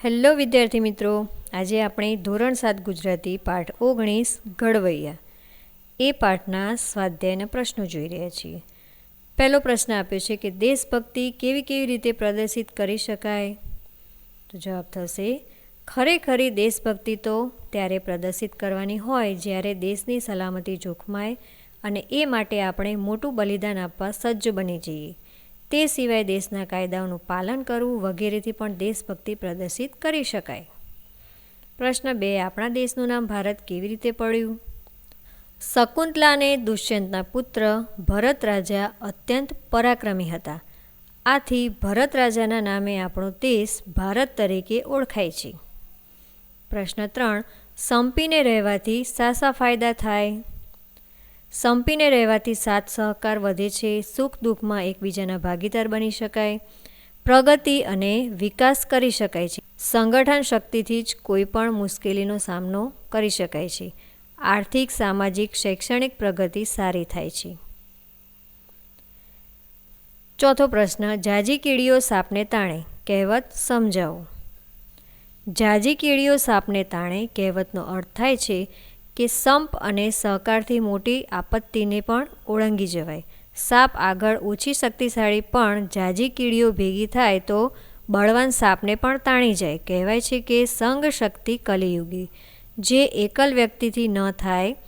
Hello વિદ્યાર્થી મિત્રો, આજે આપણે ધોરણ 7 ગુજરાતી પાઠ 19 ઘડવૈયા એ પાઠના સ્વાધ્યાયના પ્રશ્નો જોઈ રહ્યા છીએ. પહેલો પ્રશ્ન આપ્યો છે કે દેશભક્તિ કેવી રીતે પ્રદર્શિત કરી શકાય? તો જવાબ થશે ખરેખરી દેશભક્તિ તો ત્યારે પ્રદર્શિત કરવાની હોય જ્યારે દેશની સલામતી જોખમાય અને એ માટે આપણે મોટું બલિદાન આપવા સજ્જ બની જઈએ. તે સિવાય દેશના કાયદાઓનું પાલન કરવું વગેરેથી પણ દેશભક્તિ પ્રદર્શિત કરી શકાય. પ્રશ્ન 2, આપણા દેશનું નામ ભારત કેવી રીતે પડ્યું? શકુંતલા અને દુષ્યંતના પુત્ર ભરત રાજા અત્યંત પરાક્રમી હતા. આથી ભરત રાજાના નામે આપણો દેશ ભારત તરીકે ઓળખાય છે. પ્રશ્ન 3, સંપીને રહેવાથી શા ફાયદા થાય? સંપીને રહેવાથી સાથ સહકાર વધે છે, સુખ દુઃખમાં એકબીજાના ભાગીદાર બની શકાય, પ્રગતિ અને વિકાસ કરી શકાય છે, સંગઠન શક્તિથી જ કોઈ પણ મુશ્કેલીનો સામનો કરી શકાય છે, આર્થિક સામાજિક શૈક્ષણિક પ્રગતિ સારી થાય છે. ચોથો પ્રશ્ન, ઝાઝી કીડીઓ સાપને તાણે કહેવત સમજાવો. ઝાઝી કીડીઓ સાપને તાણે કહેવતનો અર્થ થાય છે કે સંપ અને સહકારથી મોટી આપત્તિને પણ ઓળંગી જવાય. સાપ આગળ ઓછી શક્તિશાળી પણ ઝાઝી કીડીઓ ભેગી થાય તો બળવાન સાપને પણ તાણી જાય. કહેવાય છે કે સંગ શક્તિ કલિયુગી. જે એકલ વ્યક્તિથી ન થાય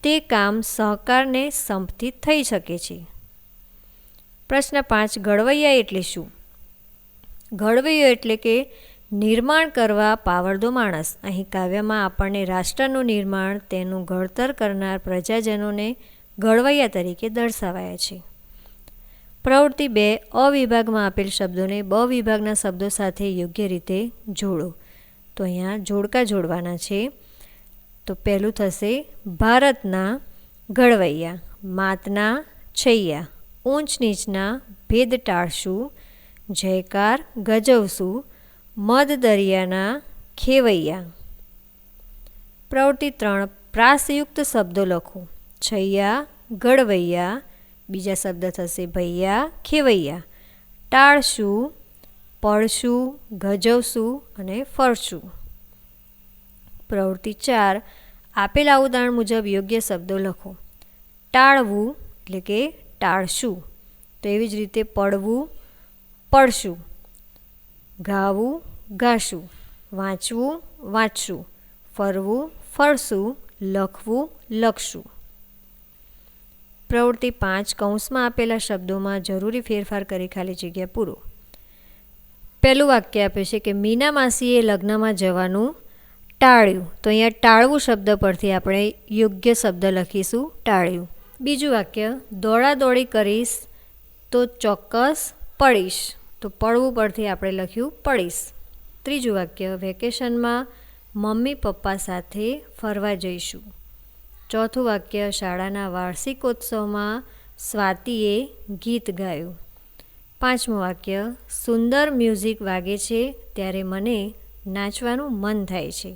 તે કામ સહકારને સંપથી થઈ શકે છે. પ્રશ્ન 5, ઘડવૈયા એટલે શું? ઘડવૈયો એટલે કે નિર્માણ કરવા પાવરદો માણસ. અહીં કાવ્યમાં આપણને રાષ્ટ્રનું નિર્માણ, તેનું ઘડતર કરનાર પ્રજાજનોને ઘડવૈયા તરીકે દર્શાવાયા છે. પ્રવૃત્તિ 2, અ વિભાગમાં આપેલ શબ્દોને બ વિભાગના શબ્દો સાથે યોગ્ય રીતે જોડો. તો અહીંયા જોડકા જોડવાના છે. તો પહેલું થશે ભારતના ઘડવૈયા, માતના છૈયા, ઊંચ નીચના ભેદ ટાળશું, જયકાર ગજવશું, મધ દરિયાના ખેવૈયા. પ્રવૃત્તિ 3, પ્રાસયુક્ત શબ્દો લખો. છૈયા, ઘડવૈયા, બીજા શબ્દ થશે ભૈયા, ખેવૈયા, ટાળશું, પડશું, ગજવશું અને ફરશું. પ્રવૃત્તિ 4, આપેલા ઉદાહરણ મુજબ યોગ્ય શબ્દો લખો. ટાળવું એટલે કે ટાળશું, તો એવી જ રીતે પડવું, પડશું, ગાવું, ગાશું, વાંચવું, વાંચશું, ફરવું, ફરશું, લખવું, લખશું. પ્રવૃત્તિ 5, કૌંસમાં આપેલા શબ્દોમાં જરૂરી ફેરફાર કરી ખાલી જગ્યા પૂરો. પહેલું વાક્ય આપ્યું છે કે મીના માસીએ લગ્નમાં જવાનું ટાળ્યું. તો અહીંયા ટાળવું શબ્દ પરથી આપણે યોગ્ય શબ્દ લખીશું ટાળ્યું. બીજું વાક્ય, દોડાદોડી કરીશ તો ચોક્કસ પડીશ. તો પડવું પરથી આપણે લખ્યું પડીશ. ત્રીજું વાક્ય, વેકેશનમાં મમ્મી પપ્પા સાથે ફરવા જઈશું. ચોથું વાક્ય, શાળાના વાર્ષિકોત્સવમાં સ્વાતિએ ગીત ગાયું. પાંચમું વાક્ય, સુંદર મ્યુઝિક વાગે છે ત્યારે મને નાચવાનું મન થાય છે.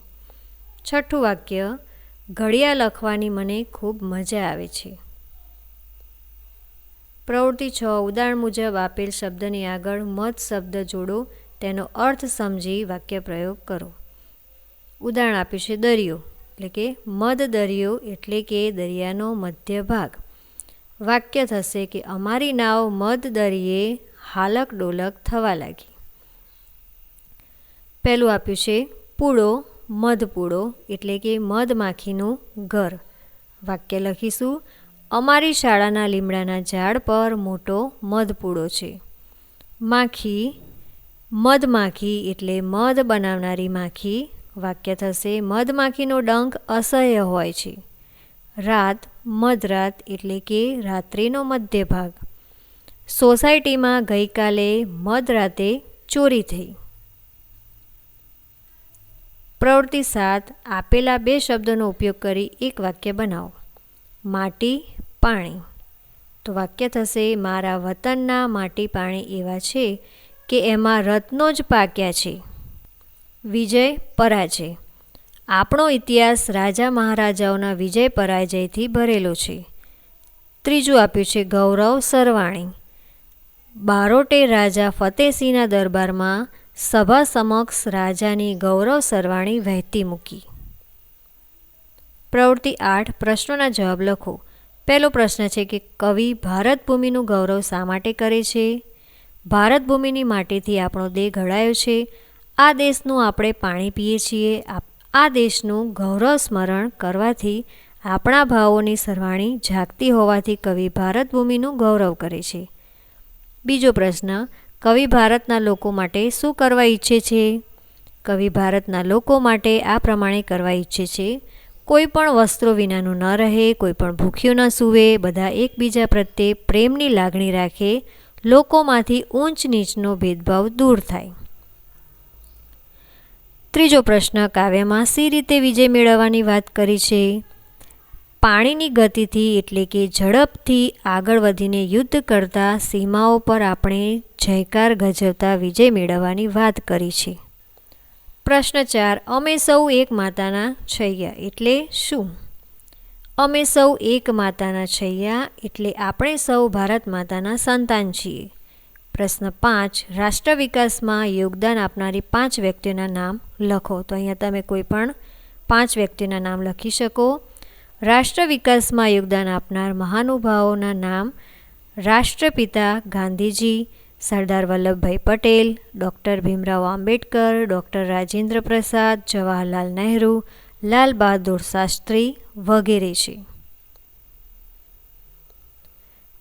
છઠ્ઠું વાક્ય, ઘડિયા લખવાની મને ખૂબ મજા આવે છે. પ્રવૃત્તિ 6, ઉદાહરણ મુજબ આપેલ શબ્દની આગળ મત શબ્દ જોડો, તેનો અર્થ સમજી વાક્ય પ્રયોગ કરો. ઉદાહરણ આપ્યું છે દરિયો, એટલે કે મધ દરિયો એટલે કે દરિયાનો મધ્ય ભાગ. વાક્ય થશે કે અમારી નાવ મધ દરિયે હાલક ડોલક થવા લાગી. પહેલું આપ્યું છે પૂળો, મધપૂળો એટલે કે મધમાખીનું ઘર. વાક્ય લખીશું, અમારી શાળાના લીમડાના ઝાડ પર મોટો મધપૂળો છે. માખી, મધમાખી એટલે મધ બનાવનારી માખી. વાક્ય થશે મધમાખીનો ડંખ અસહ્ય હોય છે. રાત, મધરાત એટલે કે રાત્રિનો મધ્ય ભાગ. સોસાયટીમાં ગઈકાલે મધરાતે ચોરી થઈ. પ્રવૃત્તિ 7, આપેલા બે શબ્દોનો ઉપયોગ કરી એક વાક્ય બનાવો. માટી, પાણી. તો વાક્ય થશે મારા વતનના માટી પાણી એવા છે કે એમાં રત્નો જ પાક્યા છે. વિજય, પરાજય. આપણો ઇતિહાસ રાજા મહારાજાઓના વિજય પરાજયથી ભરેલો છે. ત્રીજું આપ્યું છે ગૌરવ, સરવાણી. બારોટે રાજા ફતેહસિંહના દરબારમાં સભા સમક્ષ રાજાની ગૌરવ સરવાણી વહેતી મૂકી. પ્રવૃત્તિ 8 પ્રશ્નોના જવાબ લખો. પહેલો પ્રશ્ન છે કે કવિ ભારત ભૂમિનું ગૌરવ શા માટે કરે છે? ભારત ભૂમિની માટીથી આપણો દેહ ઘડાયો છે. આ દેશનું આપણે પાણી પીએ છીએ. આ દેશનું ગૌરવ સ્મરણ કરવાથી આપણા ભાવોની સરવાણી જાગતી હોવાથી કવિ ભારત ભૂમિનું ગૌરવ કરે છે. બીજો પ્રશ્ન, કવિ ભારતના લોકો માટે શું કરવા ઈચ્છે છે? કવિ ભારતના લોકો માટે આ પ્રમાણે કરવા ઈચ્છે છે: કોઈ પણ વસ્ત્રો વિનાનું ન રહે, કોઈ પણ ભૂખ્યું ન સૂવે, બધા એકબીજા પ્રત્યે પ્રેમની લાગણી રાખે, લોકોમાંથી ઊંચ નીચનો ભેદભાવ દૂર થાય. ત્રીજો પ્રશ્ન, કાવ્યમાં સી રીતે વિજય મેળવવાની વાત કરી છે? પાણીની ગતિથી એટલે કે ઝડપથી આગળ વધીને યુદ્ધ કરતા સીમાઓ પર આપણે જયકાર ગજવતા વિજય મેળવવાની વાત કરી છે. પ્રશ્ન 4, અમે સૌ એક માતાના છૈયા એટલે શું? અમે સૌ એક માતાના છૈયા એટલે આપણે સૌ ભારત માતાના સંતાન છીએ. પ્રશ્ન 5, રાષ્ટ્ર વિકાસમાં યોગદાન આપનારી 5 વ્યક્તિઓના નામ લખો. તો અહીંયા તમે કોઈ પણ 5 વ્યક્તિઓના નામ લખી શકો. રાષ્ટ્ર વિકાસમાં યોગદાન આપનાર મહાનુભાવોના નામ: રાષ્ટ્રપિતા ગાંધીજી, સરદાર વલ્લભભાઈ પટેલ, ડૉક્ટર ભીમરાવ આંબેડકર, ડૉક્ટર રાજેન્દ્ર પ્રસાદ, જવાહરલાલ નહેરુ, લાલ બહાદુર શાસ્ત્રી વગેરે છે.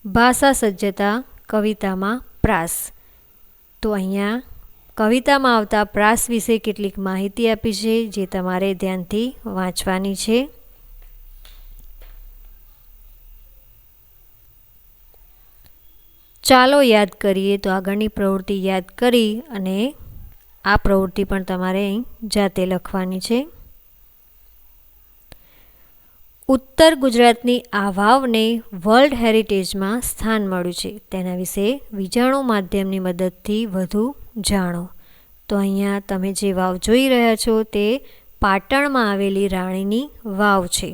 ભાષા સજ્જતા કવિતામાં પ્રાસ. તો અહીંયા કવિતામાં આવતા પ્રાસ વિશે કેટલીક માહિતી આપી છે જે તમારે ધ્યાનથી વાંચવાની છે. ચાલો યાદ કરીએ. તો આગળની પ્રવૃત્તિ યાદ કરી અને આ પ્રવૃત્તિ પણ તમારે અહીં જાતે લખવાની છે. ઉત્તર ગુજરાતની આ વાવને વર્લ્ડ હેરિટેજમાં સ્થાન મળ્યું છે. તેના વિશે વિજાણુ માધ્યમની મદદથી વધુ જાણો. તો અહીંયા તમે જે વાવ જોઈ રહ્યા છો તે પાટણમાં આવેલી રાણીની વાવ છે.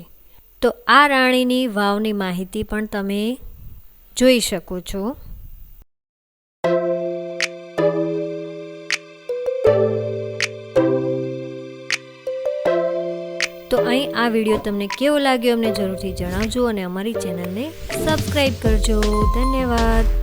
તો આ રાણીની વાવની માહિતી પણ તમે જોઈ શકો છો. તો અહીં આ વિડીયો તમને કેવો લાગ્યો અમને જરૂરથી જણાવજો અને અમારી ચેનલને સબસ્ક્રાઈબ કરજો. ધન્યવાદ.